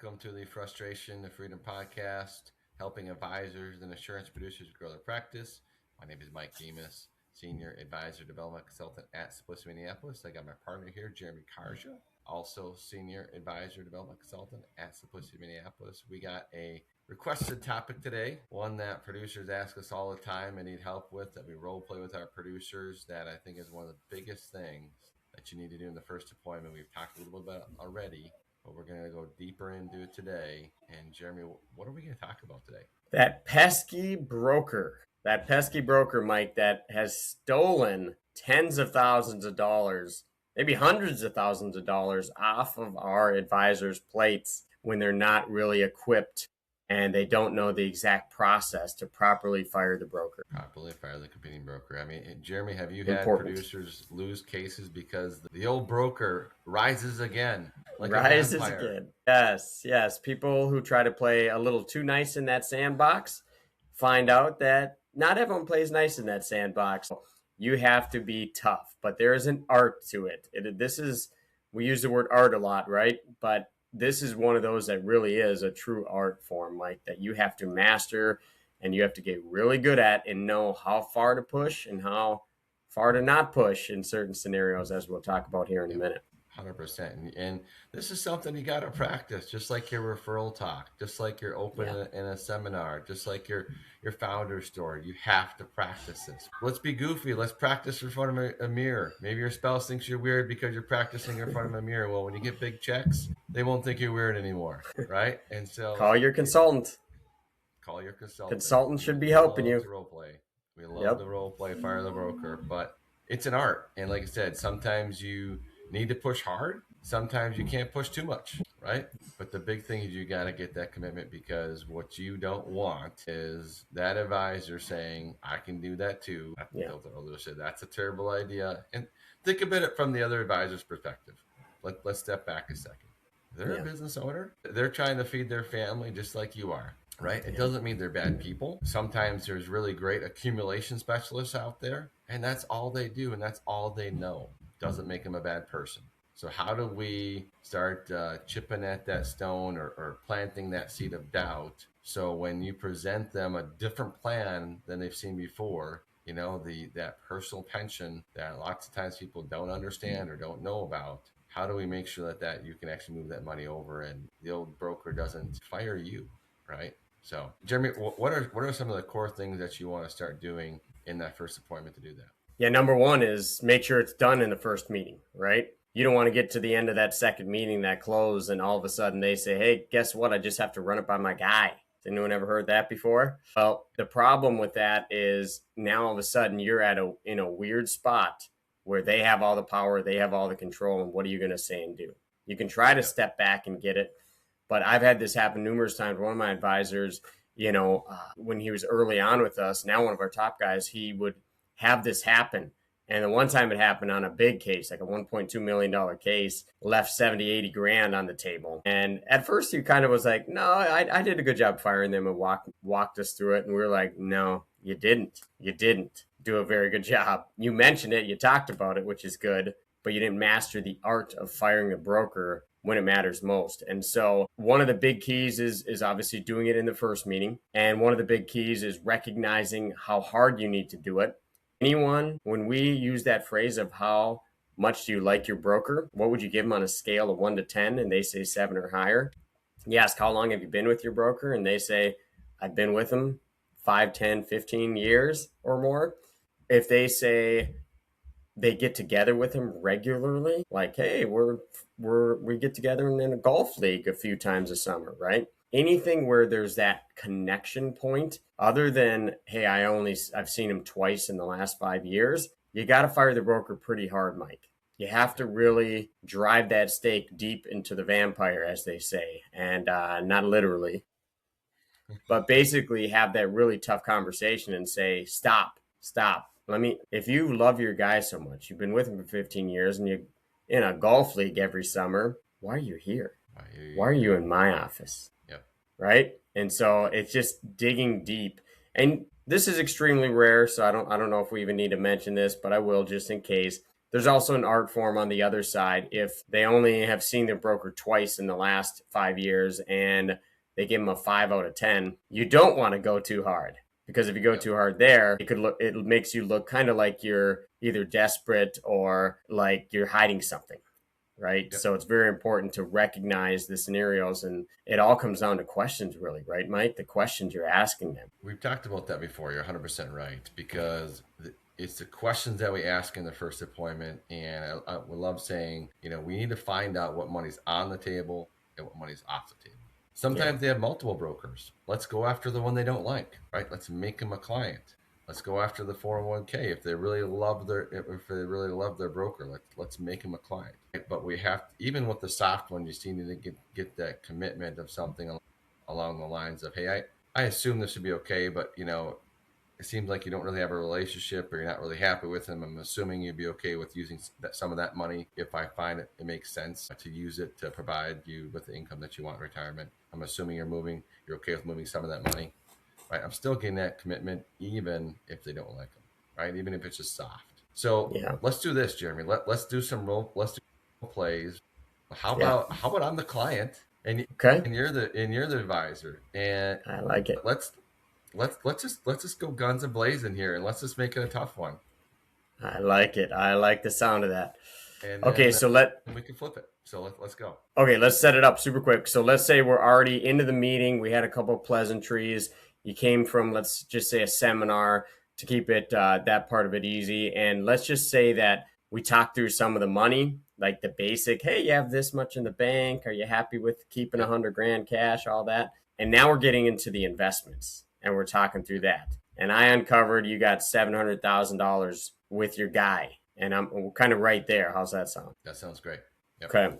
Welcome to the Frustration to Freedom podcast, helping advisors and insurance producers grow their practice. My name is Mike Demas, Senior Advisor Development Consultant at Simplicity Minneapolis. I got my partner here, Jeremy Karja, also Senior Advisor Development Consultant at Simplicity Minneapolis. We got a requested topic today, one that producers ask us all the time and need help with, that we role play with our producers, that I think is one of the biggest things that you need to do in the first appointment. We've talked a little bit about already, but we're going to go deeper into it today. And Jeremy, what are we going to talk about today? That pesky broker, Mike, that has stolen tens of thousands of dollars, maybe hundreds of thousands of dollars off of our advisors' plates when they're not really equipped and they don't know the exact process to properly fire the broker. Properly fire the competing broker. I mean, Jeremy, have you had producers lose cases because the old broker rises again? Rises again. Yes. People who try to play a little too nice in that sandbox find out that not everyone plays nice in that sandbox. You have to be tough, but there is an art to it. We use the word art a lot, right? But this is one of those that really is a true art form, Mike, that you have to master and you have to get really good at and know how far to push and how far to not push in certain scenarios, as we'll talk about here in a minute. 100%. And this is something you got to practice, just like your referral talk, just like your open in a seminar, just like your founder story. You have to practice this. Let's be goofy. Let's practice in front of a mirror. Maybe your spouse thinks you're weird because you're practicing in front of a mirror. Well, when you get big checks, they won't think you're weird anymore, right? And so call your consultant. Consultant should be helping you. Role play. We love the role play, fire the broker, but it's an art. And like I said, sometimes you need to push hard. Sometimes you can't push too much, right? But the big thing is you got to get that commitment, because what you don't want is that advisor saying, I can do that too. That's a terrible idea. And think about it from the other advisor's perspective. Let's step back a second. They're a business owner. They're trying to feed their family just like you are, right? It doesn't mean they're bad people. Sometimes there's really great accumulation specialists out there, and that's all they do, and that's all they know. Doesn't make them a bad person. So how do we start chipping at that stone or planting that seed of doubt, so when you present them a different plan than they've seen before, that personal pension that lots of times people don't understand or don't know about, how do we make sure that you can actually move that money over and the old broker doesn't fire you, right? So, Jeremy, what are some of the core things that you want to start doing in that first appointment to do that? Yeah, number one is make sure it's done in the first meeting, right? You don't want to get to the end of that second meeting, that close, and all of a sudden they say, hey, guess what? I just have to run it by my guy. Has anyone ever heard that before? Well, the problem with that is now all of a sudden you're in a weird spot where they have all the power, they have all the control, and what are you going to say and do? You can try to step back and get it, but I've had this happen numerous times. One of my advisors, when he was early on with us, now one of our top guys, he would have this happen. And the one time it happened on a big case, like a $1.2 million case, left 70, 80 grand on the table. And at first he kind of was like, no, I did a good job firing them, and walked us through it. And we were like, no, you didn't do a very good job. You mentioned it, you talked about it, which is good, but you didn't master the art of firing a broker when it matters most. And so one of the big keys is obviously doing it in the first meeting. And one of the big keys is recognizing how hard you need to do it. When we use that phrase of how much do you like your broker, what would you give them on a scale of 1 to 10? And they say 7 or higher. You ask, how long have you been with your broker? And they say, I've been with them 5, 10, 15 years or more. If they say they get together with him regularly, like, hey, we get together in a golf league a few times a summer, right? Anything where there's that connection point, other than, hey, I've seen him twice in the last 5 years, you got to fire the broker pretty hard, Mike. You have to really drive that stake deep into the vampire, as they say, and not literally, but basically have that really tough conversation and say, stop. If you love your guy so much, you've been with him for 15 years and you're in a golf league every summer, why are you here? Why are you in my office? Right? And so it's just digging deep. And this is extremely rare, so I don't know if we even need to mention this, but I will just in case. There's also an art form on the other side. If they only have seen their broker twice in the last 5 years and they give them a 5 out of 10, you don't want to go too hard, because if you go too hard there, it makes you look kind of like you're either desperate or like you're hiding something, right? Yep. So it's very important to recognize the scenarios, and it all comes down to questions, really, right, Mike? The questions you're asking them. We've talked about that before. You're 100% right, because it's the questions that we ask in the first appointment. And I would love saying, we need to find out what money's on the table and what money's off the table. Sometimes they have multiple brokers. Let's go after the one they don't like, right? Let's make them a client. Let's go after the 401k. If they really love their broker, let's make them a client. But we have, even with the soft one, you still need to get that commitment of something along the lines of, hey, I assume this should be okay, but it seems like you don't really have a relationship, or you're not really happy with them. I'm assuming you'd be okay with using some of that money if I find it makes sense to use it to provide you with the income that you want in retirement. I'm assuming you're okay with moving some of that money, right? I'm still getting that commitment even if they don't like them, right? Even if it's just soft. So let's do this, Jeremy. Let's do some role plays. How about I'm the client and you're the advisor, and I like it. Let's just go guns a blazing here, and let's just make it a tough one. I like it. I like the sound of that. And okay, so we can flip it. So let's go. Okay, let's set it up super quick. So let's say we're already into the meeting. We had a couple of pleasantries. You came from, let's just say, a seminar to keep it that part of it easy. And let's just say that we talked through some of the money, like the basic, hey, you have this much in the bank. Are you happy with keeping $100,000 cash, all that? And now we're getting into the investments, and we're talking through that. And I uncovered you got $700,000 with your guy, and I'm kind of right there. How's that sound? That sounds great. Yep. Okay.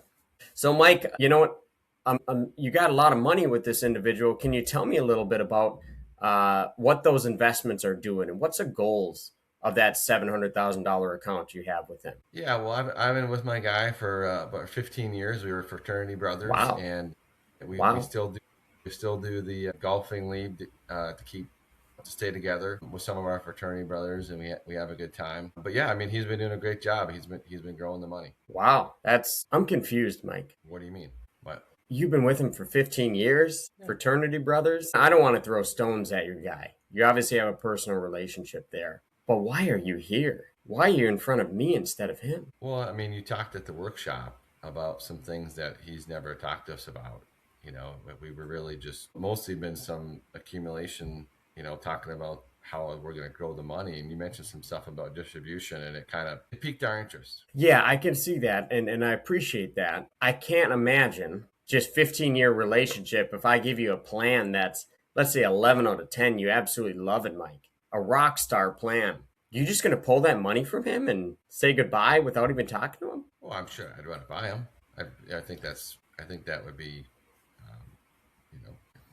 So, Mike, you know what? You got a lot of money with this individual. Can you tell me a little bit about what those investments are doing, and what's the goals of that $700,000 account you have with him? Yeah, well, I've been with my guy for about 15 years. We were fraternity brothers. Wow. And we still do the golfing league to stay together with some of our fraternity brothers, and we have a good time. But yeah, I mean, he's been doing a great job. He's been growing the money. Wow, I'm confused, Mike. What do you mean? What? You've been with him for 15 years, fraternity brothers? I don't want to throw stones at your guy. You obviously have a personal relationship there. But why are you here? Why are you in front of me instead of him? Well, I mean, you talked at the workshop about some things that he's never talked to us about. We were really just mostly been some accumulation, talking about how we're going to grow the money. And you mentioned some stuff about distribution, and it piqued our interest. Yeah, I can see that. And I appreciate that. I can't imagine just 15-year relationship. If I give you a plan that's, let's say, 11 out of 10, you absolutely love it, Mike. A rock star plan. You just going to pull that money from him and say goodbye without even talking to him? Well, I'm sure I'd want to buy him. I think that would be,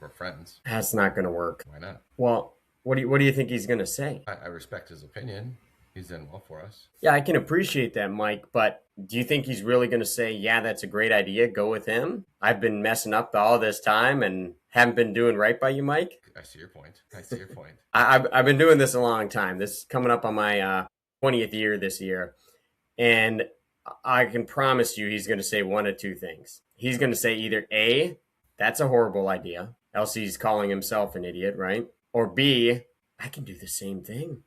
we're friends. That's not going to work. Why not? Well, what do you think he's going to say? I respect his opinion. He's done well for us. Yeah, I can appreciate that, Mike. But do you think he's really going to say, yeah, that's a great idea, go with him? I've been messing up all this time and haven't been doing right by you, Mike? I see your point. I've been doing this a long time. This is coming up on my 20th year this year. And I can promise you he's going to say one of two things. He's going to say either A, that's a horrible idea, else he's calling himself an idiot, right? Or B, I can do the same thing.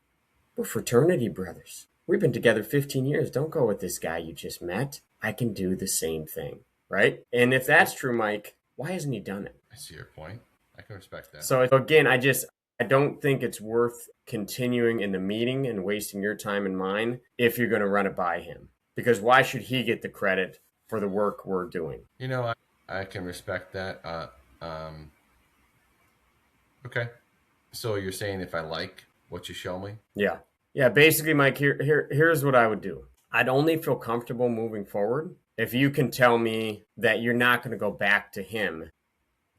We're fraternity brothers. We've been together 15 years. Don't go with this guy you just met. I can do the same thing, right? And if that's true, Mike, why hasn't he done it? I see your point. I can respect that. So again, I don't think it's worth continuing in the meeting and wasting your time and mine if you're going to run it by him. Because why should he get the credit for the work we're doing? I can respect that. Okay. So you're saying if I like what you show me? Yeah. Basically, Mike, here's what I would do. I'd only feel comfortable moving forward if you can tell me that you're not going to go back to him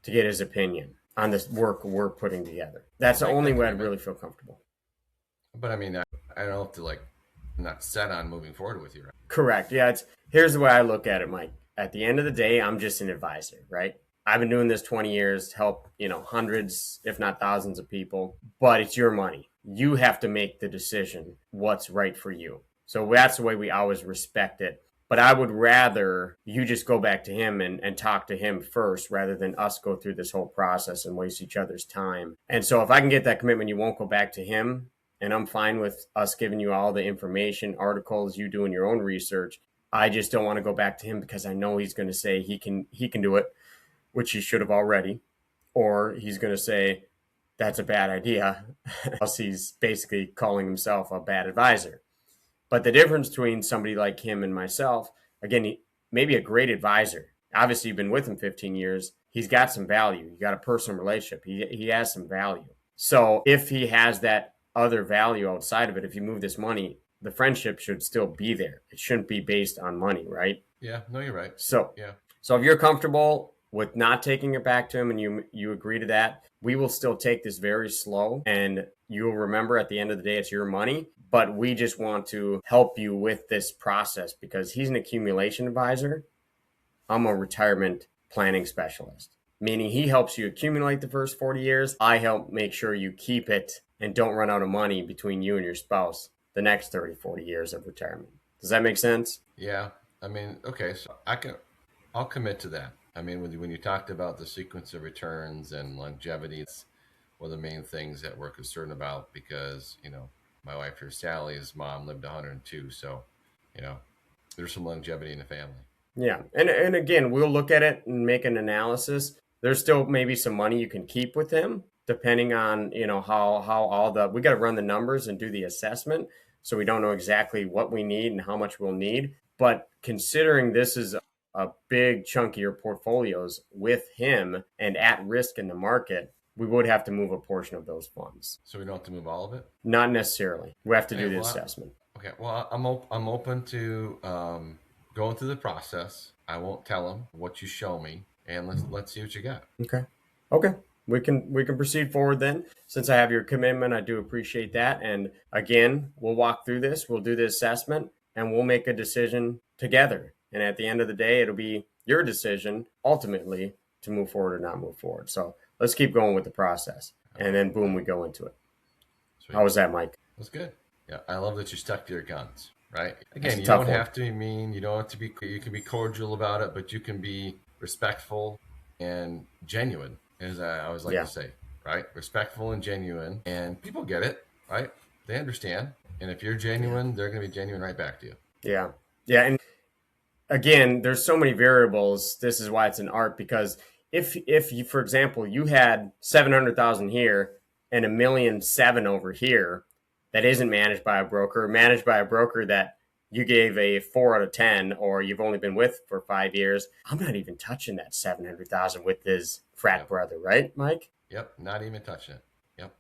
to get his opinion on this work we're putting together. That's the only way I'd really feel comfortable. But I mean, I don't have to I'm not set on moving forward with you, right? Correct. Yeah. Here's the way I look at it, Mike. At the end of the day, I'm just an advisor, right? I've been doing this 20 years, help, hundreds, if not thousands of people, but it's your money. You have to make the decision what's right for you. So that's the way we always respect it. But I would rather you just go back to him and talk to him first rather than us go through this whole process and waste each other's time. And so if I can get that commitment, you won't go back to him. And I'm fine with us giving you all the information, articles, you doing your own research. I just don't want to go back to him because I know he's going to say he can do it, which he should have already. Or he's going to say, that's a bad idea. Else he's basically calling himself a bad advisor. But the difference between somebody like him and myself, again, he may be a great advisor. Obviously, you've been with him 15 years. He's got some value. You got a personal relationship. He has some value. So if he has that other value outside of it, if you move this money, the friendship should still be there. It shouldn't be based on money, right? Yeah, no, you're right. So, yeah. So if you're comfortable with not taking it back to him and you agree to that, we will still take this very slow, and you'll remember at the end of the day, it's your money. But we just want to help you with this process because he's an accumulation advisor. I'm a retirement planning specialist, meaning he helps you accumulate the first 40 years. I help make sure you keep it and don't run out of money between you and your spouse the next 30, 40 years of retirement. Does that make sense? Yeah. I mean, okay, so I'll commit to that. I mean, when you talked about the sequence of returns and longevity, it's one of the main things that we're concerned about because, my wife here, Sally's mom lived 102. So, there's some longevity in the family. Yeah. And again, we'll look at it and make an analysis. There's still maybe some money you can keep with him, depending on, how all we got to run the numbers and do the assessment. So we don't know exactly what we need and how much we'll need. But considering this is a big chunk of your portfolios with him and at risk in the market, we would have to move a portion of those funds. So we don't have to move all of it? Not necessarily. We have to do the assessment. Okay. Well, I'm open to going through the process. I won't tell him what you show me, and let's see what you got. Okay. We can proceed forward then. Since I have your commitment, I do appreciate that. And again, we'll walk through this. We'll do the assessment, and we'll make a decision together. And at the end of the day, it'll be your decision ultimately to move forward or not move forward. So let's keep going with the process. And then boom, we go into it. Sweet. How was that, Mike? That's good. Yeah, I love that you stuck to your guns, right? Again, you don't have to be mean. You don't have to be. You can be cordial about it, but you can be respectful and genuine, as I always like to say, right? Respectful and genuine, and people get it, right? They understand, and if you're genuine, they're going to be genuine right back to you. Yeah, and again, there's so many variables. This is why it's an art, because if you, for example, you had 700,000 here and 1,700,000 over here, that isn't managed by a broker, managed by a broker that you gave a 4 out of 10, or you've only been with for 5 years, I'm not even touching that 700,000 with his frat brother, right, Mike? Yep, not even touching it. Yep.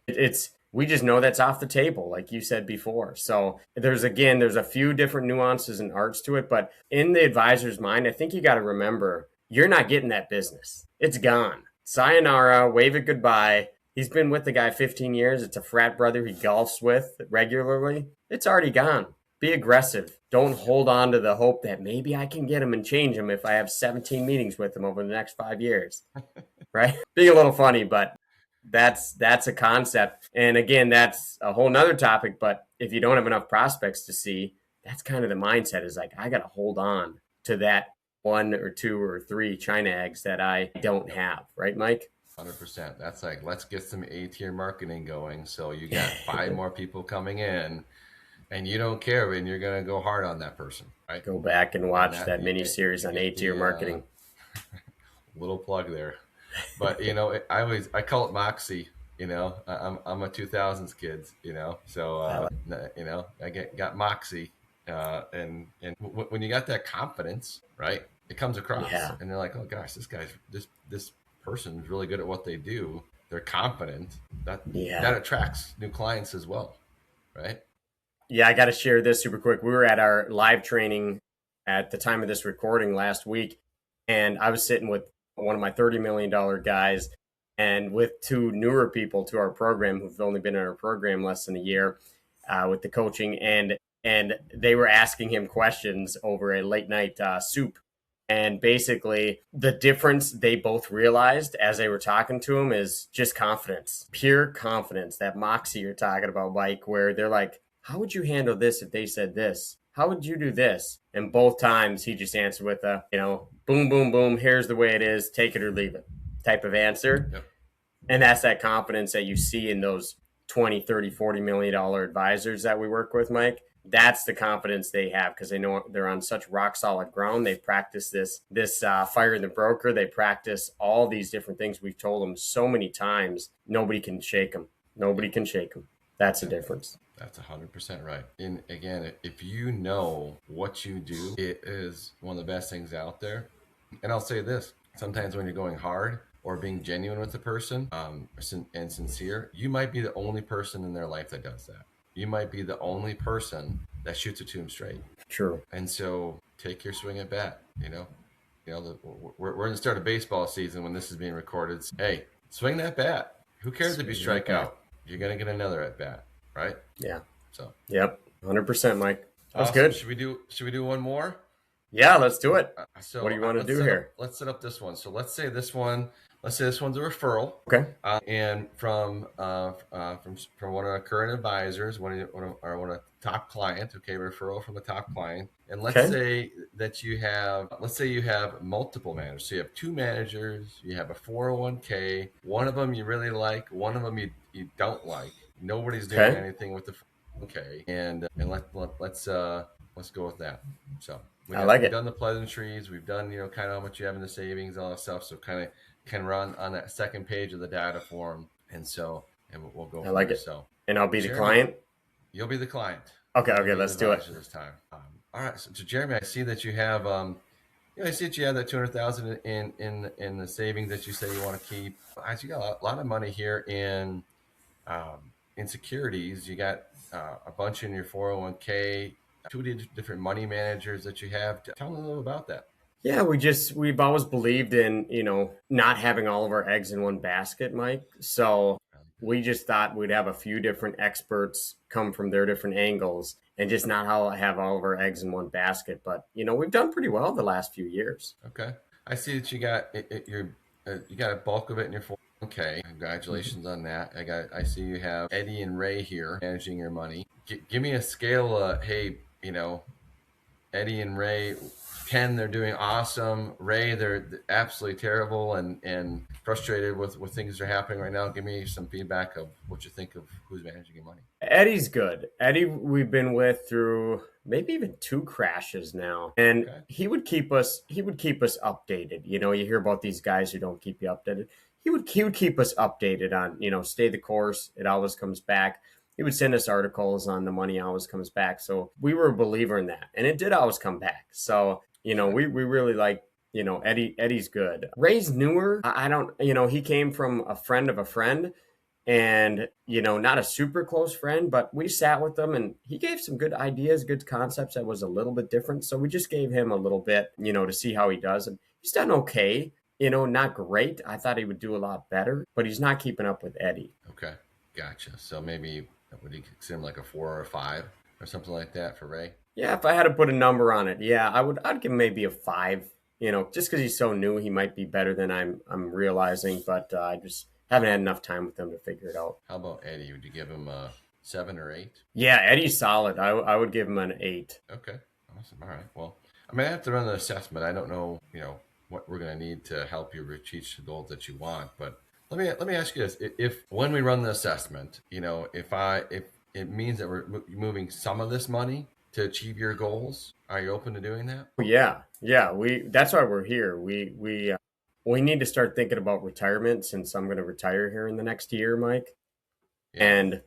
We just know that's off the table, like you said before. So there's a few different nuances and arts to it, but in the advisor's mind, I think you got to remember, you're not getting that business. It's gone. Sayonara, wave it goodbye. He's been with the guy 15 years. It's a frat brother he golfs with regularly. It's already gone. Be aggressive. Don't hold on to the hope that maybe I can get him and change him if I have 17 meetings with him over the next 5 years. Right? Being a little funny, but that's a concept. And again, that's a whole nother topic. But if you don't have enough prospects to see, that's kind of the mindset, is like, I got to hold on to that 1 or 2 or 3 China eggs that I don't have. Right, Mike? 100%. That's like, let's get some A-tier marketing going. So you got 5 more people coming in, and you don't care, and you're going to go hard on that person, right? Go back and watch that mini series on A-tier marketing. Little plug there. But, I call it moxie. I'm a 2000s kid, so, I got moxie. And when you got that confidence, right, it comes across. Yeah. And they're like, oh, gosh, this person is really good at what they do. They're confident. That attracts new clients as well, right? Yeah, I got to share this super quick. We were at our live training at the time of this recording last week, and I was sitting with one of my $30 million guys and with 2 newer people to our program who've only been in our program less than a year with the coaching, and they were asking him questions over a late night soup. And basically, the difference they both realized as they were talking to him is just confidence, pure confidence, that moxie you're talking about, Mike, where they're like, how would you handle this if they said this? how would you do this? And both times he just answered with a, boom, boom, boom, here's the way it is, take it or leave it type of answer. Yep. And that's that confidence that you see in those 20, 30, $40 million advisors that we work with, Mike. That's the confidence they have because they know they're on such rock solid ground. They practice this fire the broker. They practice all these different things. We've told them so many times. Nobody can shake them. Nobody can shake them. That's the difference. That's 100% right. And again, if you know what you do, it is one of the best things out there. And I'll say this: sometimes when you're going hard or being genuine with the person, and sincere, you might be the only person in their life that does that. You might be the only person that shoots it to them straight. True. And so take your swing at bat. We're in the start of baseball season when this is being recorded. Hey, swing that bat. Who cares if you strike out? You're gonna get another at bat, right? Yeah. So. Yep. 100%, Mike. That's Awesome. good. Should we do one more? Yeah, let's do it. So what do you want to do here? Let's set up this one. So let's say this one's a referral. Okay. And from one of our current advisors, one of our top client. Okay, referral from a top client. And let's say you have multiple managers. So you have two managers. You have a 401k. One of them you really like. One of them you don't like. Nobody's doing anything with the 401k. And let's go with that. So. We've done the pleasantries. We've done, kind of how much you have in the savings, all that stuff. So kind of can run on that second page of the data form. And we'll go. I like it. So, and I'll be the client. You'll be the client. Okay. Let's do it this time. All right. So Jeremy, I see that you have, I see that you have that 200,000 in the savings that you say you want to keep. I see you got a lot of money here in securities. You got a bunch in your 401k. Two different money managers that you have. Tell me a little about that. Yeah, we've always believed in, not having all of our eggs in one basket, Mike. So we just thought we'd have a few different experts come from their different angles and just not have all of our eggs in one basket. But, we've done pretty well the last few years. Okay. I see that you got you got a bulk of it in your 401k. Congratulations on that. I see you have Eddie and Ray here managing your money. Give me a scale of, hey, Eddie and Ray, Ken, they're doing awesome. Ray, they're absolutely terrible and frustrated with things that are happening right now. Give me some feedback of what you think of who's managing your money. Eddie's good. Eddie, we've been with through maybe even 2 crashes now, and he would keep us updated. You hear about these guys who don't keep you updated. He would keep us updated on, stay the course. It always comes back. He would send us articles on the money always comes back. So we were a believer in that. And it did always come back. So, we really like, Eddie's good. Ray's newer. I don't, he came from a friend of a friend and, not a super close friend, but we sat with him and he gave some good ideas, good concepts that was a little bit different. So we just gave him a little bit, to see how he does. And he's done okay, not great. I thought he would do a lot better, but he's not keeping up with Eddie. Okay. Gotcha. So maybe would you consider him like a 4 or a 5 or something like that for Ray? Yeah, if I had to put a number on it, yeah, I'd give him maybe a 5. Just because he's so new, he might be better than I'm realizing, but I just haven't had enough time with him to figure it out. How about Eddie? Would you give him a 7 or 8? Yeah, Eddie's solid. I would give him an 8. Okay, awesome. All right. Well, I have to run the assessment. I don't know, what we're going to need to help you reach the goals that you want, but let me ask you this: if when we run the assessment, if it means that we're moving some of this money to achieve your goals, are you open to doing that? Yeah. That's why we're here. We need to start thinking about retirement since I'm going to retire here in the next year, Mike. Yeah. And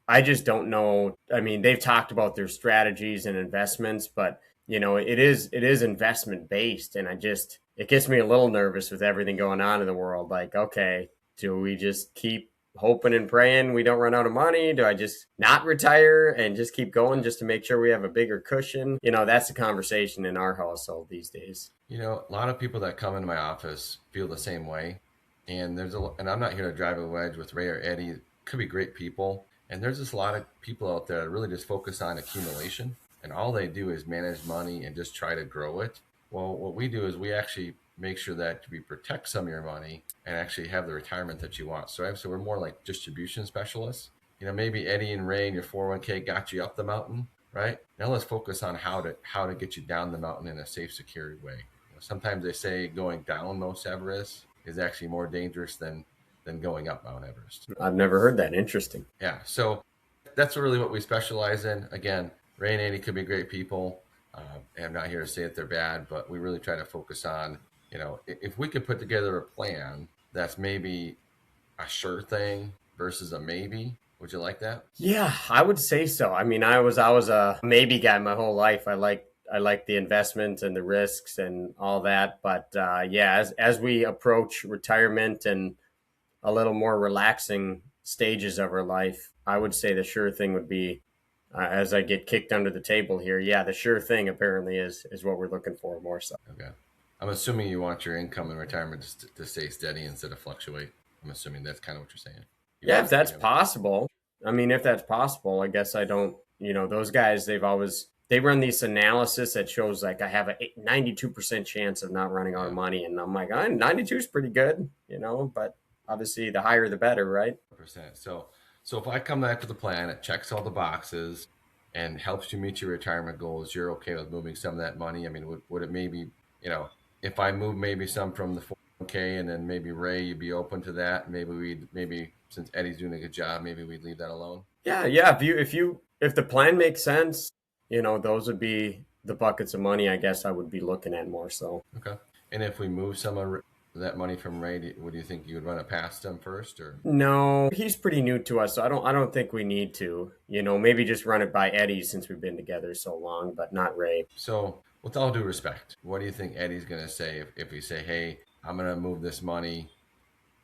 I just don't know. I mean, they've talked about their strategies and investments, but it is investment based, and it gets me a little nervous with everything going on in the world. Like, okay, do we just keep hoping and praying we don't run out of money? Do I just not retire and just keep going just to make sure we have a bigger cushion? That's the conversation in our household these days. A lot of people that come into my office feel the same way. And and I'm not here to drive a wedge with Ray or Eddie. Could be great people. And there's just a lot of people out there that really just focus on accumulation. And all they do is manage money and just try to grow it. Well, what we do is we actually make sure that we protect some of your money and actually have the retirement that you want. So we're more like distribution specialists. Maybe Eddie and Ray and your 401k got you up the mountain, right? Now let's focus on how to get you down the mountain in a safe, secure way. Sometimes they say going down Mount Everest is actually more dangerous than going up Mount Everest. I've never heard that. Interesting. Yeah, so that's really what we specialize in. Again, Ray and Andy could be great people. And I'm not here to say that they're bad, but we really try to focus on, if we could put together a plan that's maybe a sure thing versus a maybe. Would you like that? Yeah, I would say so. I mean, I was a maybe guy my whole life. I like the investment and the risks and all that. But yeah, as we approach retirement and a little more relaxing stages of our life, I would say the sure thing would be, as I get kicked under the table here. Yeah, the sure thing apparently is what we're looking for more so. Okay. I'm assuming you want your income in retirement to stay steady instead of fluctuate. I'm assuming that's kind of what you're saying. You Yeah, if want, that's possible. I mean, if that's possible, I guess I don't. Those guys, they run this analysis that shows like I have a 92% chance of not running out of money, and I'm like, 92 is pretty good, but obviously the higher the better, right? 100%. So if I come back with a plan, it checks all the boxes and helps you meet your retirement goals, you're okay with moving some of that money? I mean, would it maybe, if I move maybe some from the 401k and then maybe Ray, you'd be open to that? Maybe since Eddie's doing a good job, maybe we'd leave that alone. Yeah, yeah. If the plan makes sense, those would be the buckets of money I guess I would be looking at more so. Okay. And if we move some of that money from Ray, what do you think you would run it past him first, or? No, he's pretty new to us, so I don't think we need to. Maybe just run it by Eddie since we've been together so long, but not Ray. So, with all due respect, what do you think Eddie's going to say if we say, "Hey, I'm going to move this money"?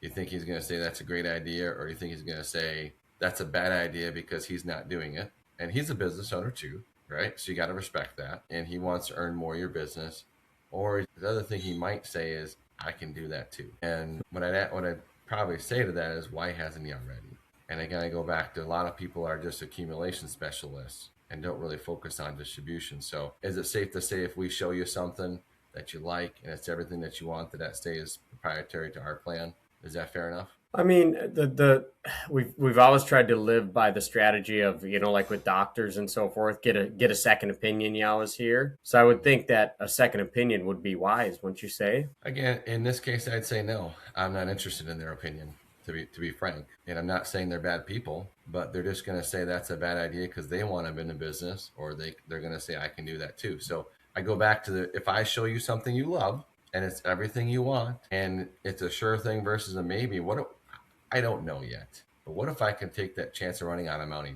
You think he's going to say that's a great idea, or you think he's going to say that's a bad idea because he's not doing it? And he's a business owner too, right? So you got to respect that. And he wants to earn more of your business. Or the other thing he might say is, I can do that too. And what I'd probably say to that is, why hasn't he already? And again, I go back to a lot of people are just accumulation specialists and don't really focus on distribution. So is it safe to say if we show you something that you like and it's everything that you want, that stays proprietary to our plan? Is that fair enough? I mean, we've always tried to live by the strategy of, like with doctors and so forth, get a second opinion you always hear. So I would think that a second opinion would be wise, wouldn't you say? Again, in this case, I'd say no. I'm not interested in their opinion, to be frank. And I'm not saying they're bad people, but they're just going to say that's a bad idea because they want to be in the business, or they're going to say I can do that too. So I go back to if I show you something you love and it's everything you want and it's a sure thing versus a maybe, I don't know yet. But what if I can take that chance of running out of money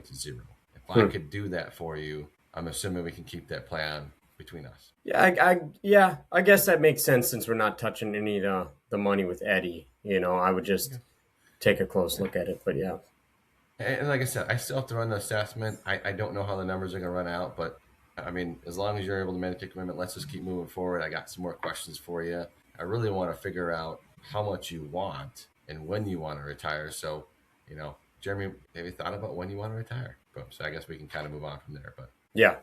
to zero? If I could do that for you, I'm assuming we can keep that plan between us. Yeah, I guess that makes sense since we're not touching any of the money with Eddie. I would just take a close look at it. But yeah. And like I said, I still have to run the assessment. I don't know how the numbers are going to run out, but I mean, as long as you're able to make a commitment, let's just keep moving forward. I got some more questions for you. I really want to figure out how much you want and when you want to retire. So, Jeremy, have you thought about when you want to retire? So I guess we can kind of move on from there. But yeah,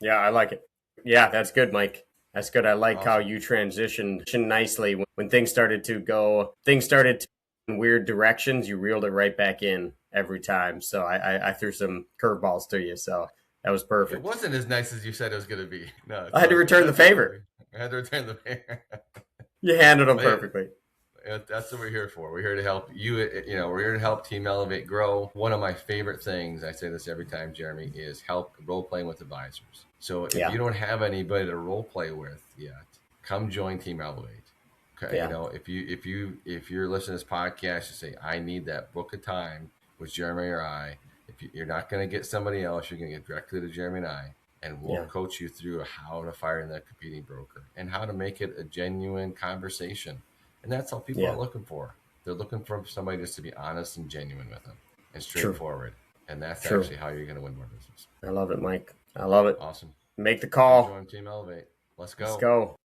I like it. Yeah, that's good, Mike. That's good. I like how awesome. you transitioned nicely when things started to in weird directions. You reeled it right back in every time. So I threw some curveballs to you. So that was It perfect. wasn't as nice as you said it was going to be. No, I had to return the favor. I had to return the favor. You handled them But hey, perfectly. that's what we're here for. We're here to help you. We're here to help Team Elevate grow. One of my favorite things, I say this every time, Jeremy, is help role playing with advisors. So if you don't have anybody to role play with yet, come join Team Elevate. Okay, Yeah. if you're listening to this podcast, you say I need that, book a time with Jeremy or I. If you're not going to get somebody else, you're going to get directly to Jeremy and I, and we'll coach you through how to fire in that competing broker and how to make it a genuine conversation. And that's all people are looking for. They're looking for somebody just to be honest and genuine with them and straightforward. And that's actually how you're going to win more business. I love it, Mike. I love it. Awesome. Make the call. Join Team Elevate. Let's go. Let's go.